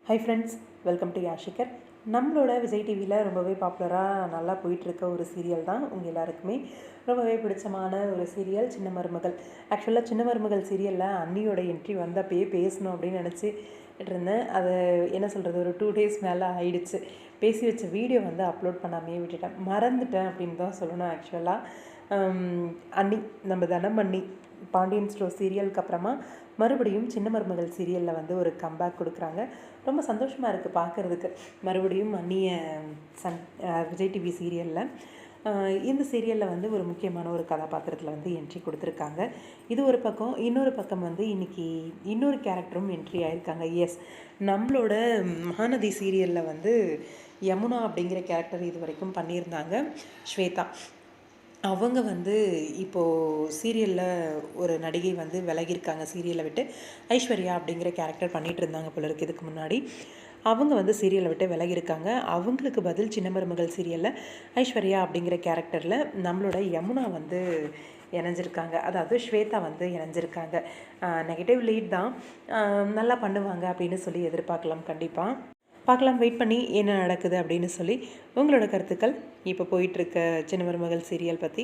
High friends, welcome to யாஷிகர். நம்மளோட விஜய் டிவியில் ரொம்பவே பாப்புலராக நல்லா போயிட்டுருக்க ஒரு சீரியல் தான் உங்கள் எல்லாருக்குமே ரொம்பவே பிடிச்சமான ஒரு சீரியல் சின்ன மருமகள். ஆக்சுவலாக சின்ன மருமகள் சீரியலில் அண்ணியோட என்ட்ரி வந்தப்பயே பேசணும் அப்படின்னு நினச்சிட்டு இருந்தேன். அதை என்ன சொல்கிறது, ஒரு 2 days மேலே ஆயிடுச்சு. பேசி வச்ச வீடியோ வந்து அப்லோட் பண்ணாமையே விட்டுட்டேன், மறந்துட்டேன் அப்படின்னு தான் சொல்லணும். ஆக்சுவலாக அண்ணி, நம்ம தனம் அண்ணி பாண்டியன் ஸ்டோர் சீரியலுக்கு அப்புறமா மறுபடியும் சின்ன மருமகள் சீரியலில் வந்து ஒரு கம்பேக் கொடுக்குறாங்க. ரொம்ப சந்தோஷமாக இருக்குது பார்க்குறதுக்கு. மறுபடியும் அண்ணிய விஜய் டிவி சீரியலில் இந்த சீரியலில் வந்து ஒரு முக்கியமான ஒரு கதாபாத்திரத்தில் வந்து என்ட்ரி கொடுத்துருக்காங்க. இது ஒரு பக்கம். இன்னொரு பக்கம் வந்து இன்றைக்கி இன்னொரு கேரக்டரும் என்ட்ரி ஆகிருக்காங்க. எஸ், நம்மளோட மகாநதி சீரியலில் வந்து யமுனா அப்படிங்கிற கேரக்டர் இது வரைக்கும் பண்ணியிருந்தாங்க ஸ்வேதா. அவங்க வந்து இப்போது சீரியலில் ஒரு நடிகை வந்து விலகியிருக்காங்க. சீரியலை விட்டு ஐஸ்வர்யா அப்படிங்கிற கேரக்டர் பண்ணிகிட்டு இருந்தாங்க போல இருக்குது இதுக்கு முன்னாடி. அவங்க வந்து சீரியலை விட்டு விலகியிருக்காங்க. அவங்களுக்கு பதில் சின்ன மருமகள் சீரியலில் ஐஸ்வர்யா அப்படிங்கிற கேரக்டரில் நம்மளோட யமுனா வந்து இணைஞ்சிருக்காங்க. அதாவது ஸ்வேதா வந்து இணைஞ்சிருக்காங்க. நெகட்டிவ் லீட் தான், நல்லா பண்ணுவாங்க அப்படின்னு சொல்லி எதிர்பார்க்கலாம். கண்டிப்பாக பார்க்கலாம், வெயிட் பண்ணி என்ன நடக்குது அப்படின்னு சொல்லி. உங்களோட கருத்துக்கள் இப்போ போயிட்டுருக்க சின்ன மருமகள் சீரியல் பற்றி